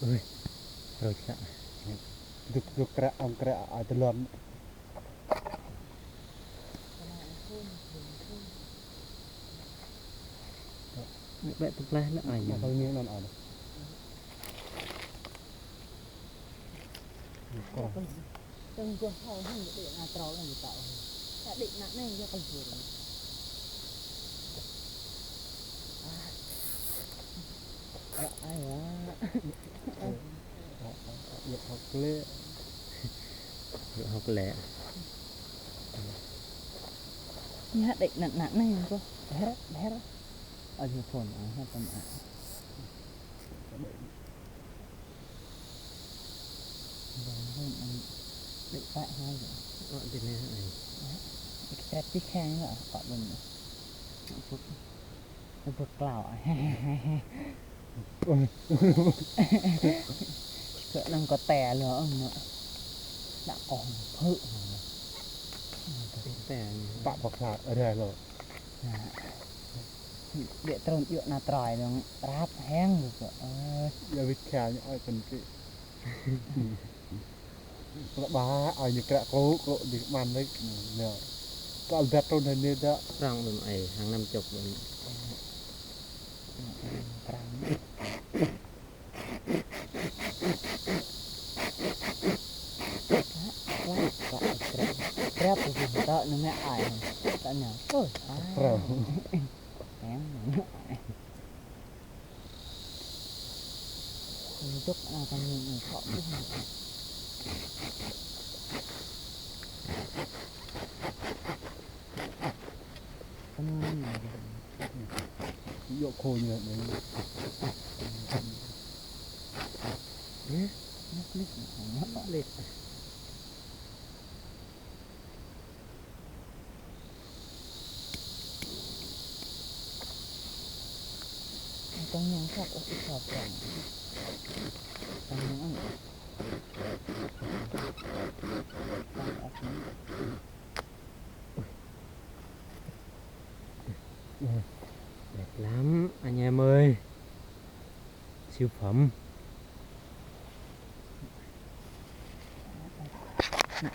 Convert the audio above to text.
ơi rồi chạ dục kra ông kra ở từ lom bẹ tục lên nó ảnh mà thôi miếng non ở từng con thầu hơn để là trâu là gì tạo đã định nặng này cho con vừa ai dục học lệ học lẹ nhá định nặng nặng này cô bé đó ở dưới phồn ở hai tầm ạ định tại hai rồi ở bên này ảnh cái tí khang nữa ở bên phút phút cào sợ năng có tè nữa mà đã còn phựแต่ tạm bọc lạc ở đây rồi địa tròn nhựa là tròi nó ráp hang được giờ biết khá những ai cần cái bà ai như kra cố cố đi man đấy nhờ có ăn trong này nên đó ร่องแบบไอ้หางน้ำจกแบบ ráp của mình đó nó mẹ ai ta nhớ ôi rồi em chút con nhìn họ biết dụ khô như vậy đấy nó liệt trong những sọc ở cái sọc trong những đẹp lắm anh em ơi, siêu phẩm. Nó